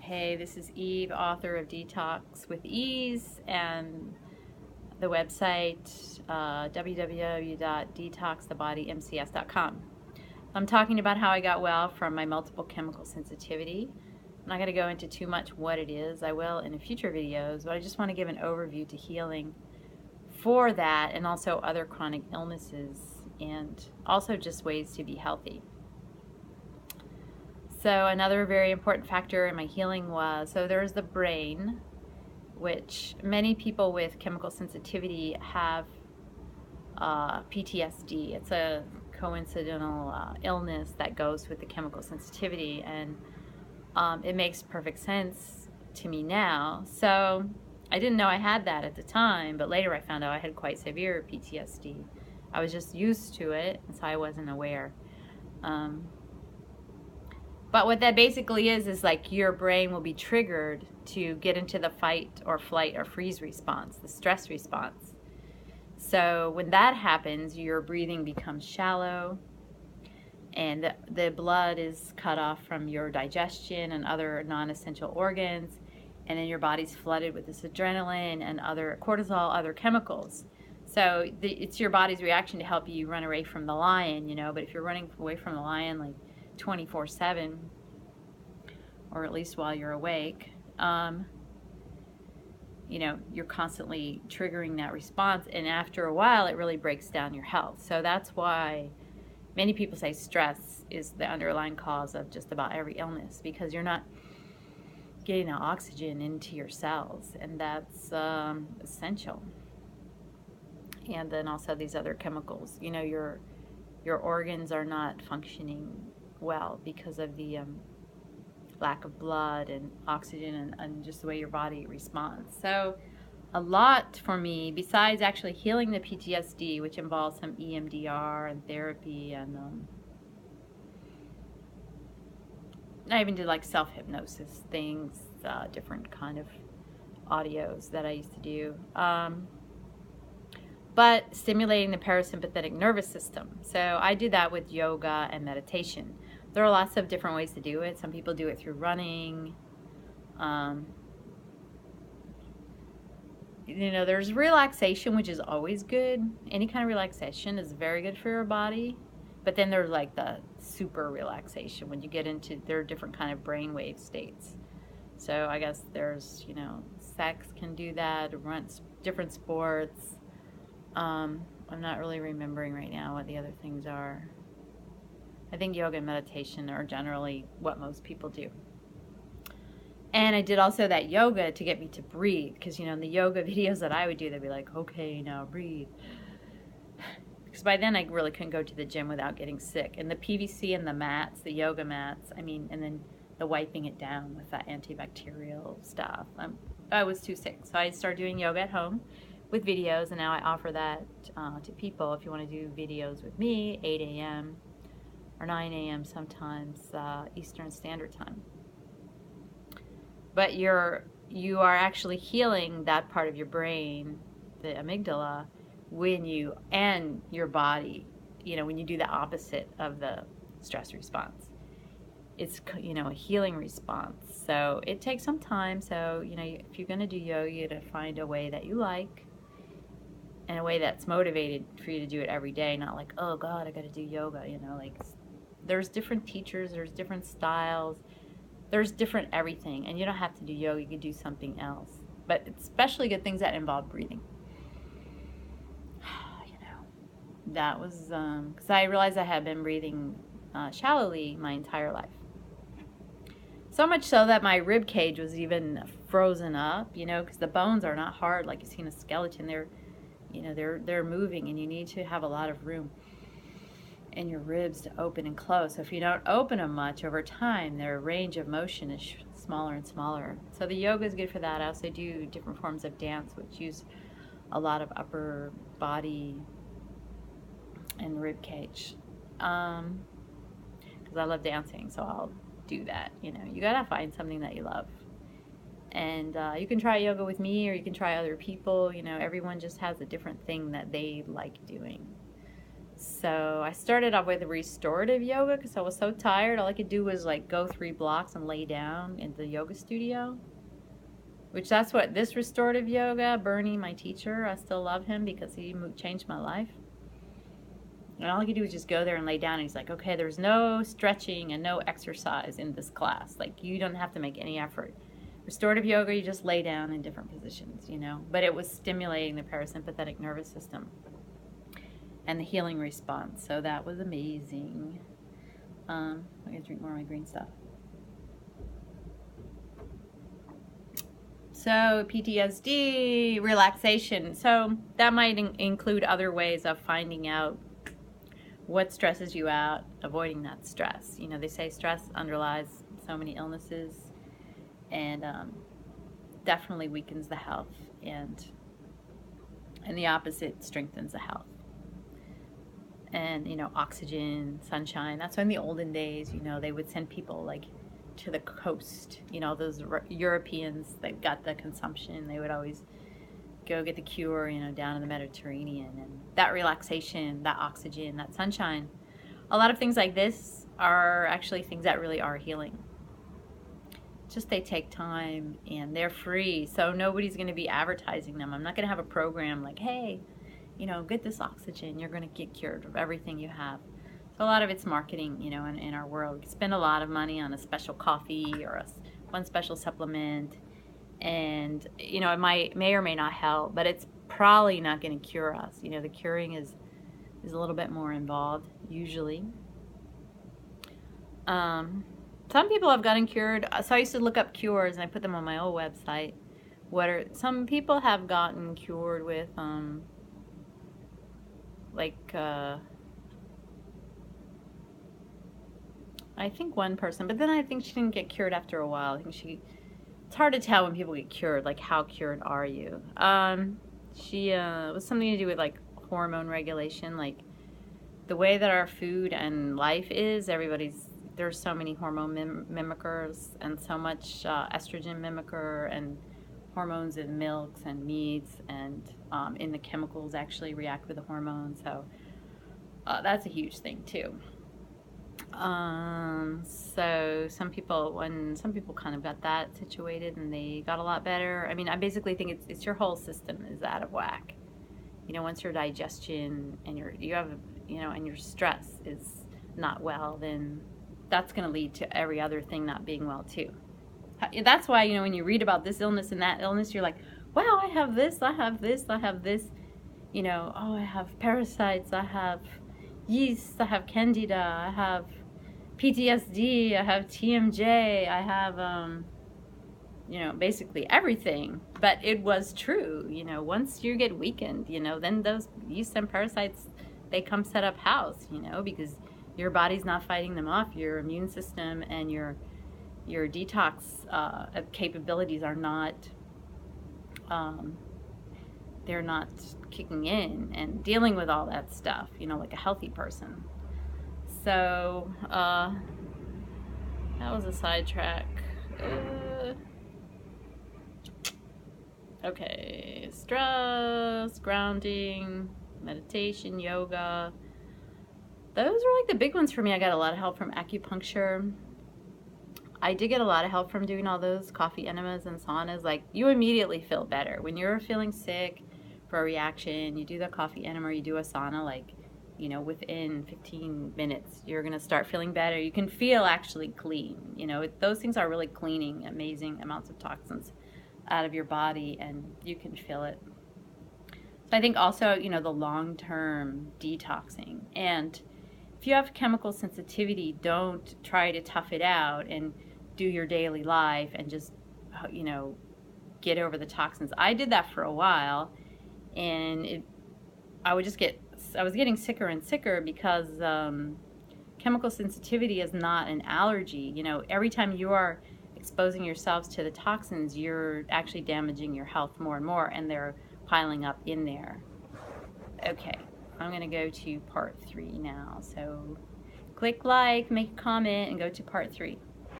Hey, this is Eve, author of Detox with Ease, and the website www.detoxthebodymcs.com. I'm talking about how I got well from my multiple chemical sensitivity. I'm not going to go into too much what it is. I will in future videos, but I just want to give an overview to healing for that, and also other chronic illnesses, and also just ways to be healthy. So another very important factor in my healing was, so there's the brain, which many people with chemical sensitivity have PTSD. It's a coincidental illness that goes with the chemical sensitivity, and it makes perfect sense to me now. So I didn't know I had that at the time, but later I found out I had quite severe PTSD. I was just used to it, and so I wasn't aware. But what that basically is like your brain will be triggered to get into the fight or flight or freeze response, the stress response. So when that happens, your breathing becomes shallow, and the blood is cut off from your digestion and other non-essential organs, and then your body's flooded with this adrenaline and other cortisol, other chemicals. So it's your body's reaction to help you run away from the lion, but if you're running away from the lion like 24/7, or at least while you're awake, you're constantly triggering that response, and after a while it really breaks down your health. So that's why many people say stress is the underlying cause of just about every illness, because you're not getting the oxygen into your cells, and that's essential. And then also these other chemicals, your organs are not functioning well because of the lack of blood and oxygen, and just the way your body responds. So a lot for me, besides actually healing the PTSD, which involves some EMDR and therapy, and I even did like self-hypnosis things, different kind of audios that I used to do, but stimulating the parasympathetic nervous system. So I do that with yoga and meditation. There are lots of different ways to do it. Some people do it through running. There's relaxation, which is always good. Any kind of relaxation is very good for your body. But then there's like the super relaxation when you get into, there are different kind of brainwave states. So I guess there's, sex can do that, different sports. I'm not really remembering right now what the other things are. I think yoga and meditation are generally what most people do. And I did also that yoga to get me to breathe, because in the yoga videos that I would do, they'd be like, okay, now breathe. Because by then I really couldn't go to the gym without getting sick. And the PVC and the mats, the yoga mats, and then the wiping it down with that antibacterial stuff. I was too sick. So I started doing yoga at home with videos, and now I offer that to people. If you want to do videos with me, 8 a.m. or 9 a.m. sometimes, Eastern Standard Time. But you are actually healing that part of your brain, the amygdala, and your body, when you do the opposite of the stress response. It's, a healing response. So it takes some time. So, if you're going to do yoga, you got to find a way that you like, and a way that's motivated for you to do it every day, not like, oh God, I got to do yoga, there's different teachers, there's different styles, there's different everything, and you don't have to do yoga, you can do something else. But especially good things that involve breathing. That was, because I realized I had been breathing shallowly my entire life. So much so that my rib cage was even frozen up, because the bones are not hard like you see in a skeleton. They're moving, and you need to have a lot of room in your ribs to open and close. So if you don't open them much over time, their range of motion is smaller and smaller. So the yoga is good for that. I also do different forms of dance, which use a lot of upper body and rib cage. Because I love dancing, so I'll do that. You gotta find something that you love. And you can try yoga with me, or you can try other people. Everyone just has a different thing that they like doing. So I started off with restorative yoga because I was so tired. All I could do was like go 3 blocks and lay down in the yoga studio. Which that's what this restorative yoga, Bernie, my teacher, I still love him because he changed my life. And all I could do was just go there and lay down. And he's like, okay, there's no stretching and no exercise in this class. Like, you don't have to make any effort. Restorative yoga, you just lay down in different positions, you know. But it was stimulating the parasympathetic nervous system and the healing response. So that was amazing. I'm going to drink more of my green stuff. So PTSD, relaxation. So that might include other ways of finding out what stresses you out, avoiding that stress. You know, they say stress underlies so many illnesses and definitely weakens the health, and the opposite strengthens the health. And, you know, oxygen, sunshine. That's why in the olden days, you know, they would send people like to the coast, you know, those Europeans that got the consumption, they would always go get the cure, you know, down in the Mediterranean. And that relaxation, that oxygen, that sunshine, a lot of things like this are actually things that really are healing. Just they take time and they're free, so nobody's going to be advertising them. I'm not going to have a program like, hey, you know, get this oxygen, you're going to get cured of everything you have. So a lot of it's marketing, you know, in our world. We spend a lot of money on a special coffee or one special supplement. And, you know, it may or may not help, but it's probably not going to cure us. You know, the curing is a little bit more involved, usually. Some people have gotten cured. So I used to look up cures, and I put them on my old website. Some people have gotten cured with, I think one person, but then I think she didn't get cured after a while. I think it's hard to tell when people get cured, like how cured are you? She was something to do with like hormone regulation, like the way that our food and life is. There's so many hormone mimickers and so much estrogen mimicker and hormones in milks and meats and in the chemicals actually react with the hormones. So that's a huge thing too. So some people kind of got that situated and they got a lot better. I mean, I basically think it's your whole system is out of whack. You know, once your digestion and your stress is not well, then that's going to lead to every other thing not being well too. That's why, you know, when you read about this illness and that illness, you're like, wow, I have this, I have this, I have this. You know, oh, I have parasites, I have yeast, I have candida, I have PTSD, I have TMJ, I have, you know, basically everything. But it was true, you know, once you get weakened, you know, then those yeast and parasites, they come set up house, you know, because your body's not fighting them off. Your immune system and your detox capabilities are not, they're not kicking in and dealing with all that stuff, you know, like a healthy person. So, that was a sidetrack. Okay, stress, grounding, meditation, yoga. Those were like the big ones for me. I got a lot of help from acupuncture. I did get a lot of help from doing all those coffee enemas and saunas. Like, you immediately feel better. When you're feeling sick for a reaction, you do the coffee enema or you do a sauna, like, you know, within 15 minutes, you're going to start feeling better. You can feel actually clean. You know, those things are really cleaning amazing amounts of toxins out of your body, and you can feel it. So I think also, you know, the long-term detoxing. And if you have chemical sensitivity, don't try to tough it out and do your daily life and just, you know, get over the toxins. I did that for a while, and I was getting sicker and sicker because chemical sensitivity is not an allergy. You know, every time you are exposing yourselves to the toxins, you're actually damaging your health more and more, and they're piling up in there. Okay, I'm going to go to part 3 now. So click like, make a comment, and go to part 3.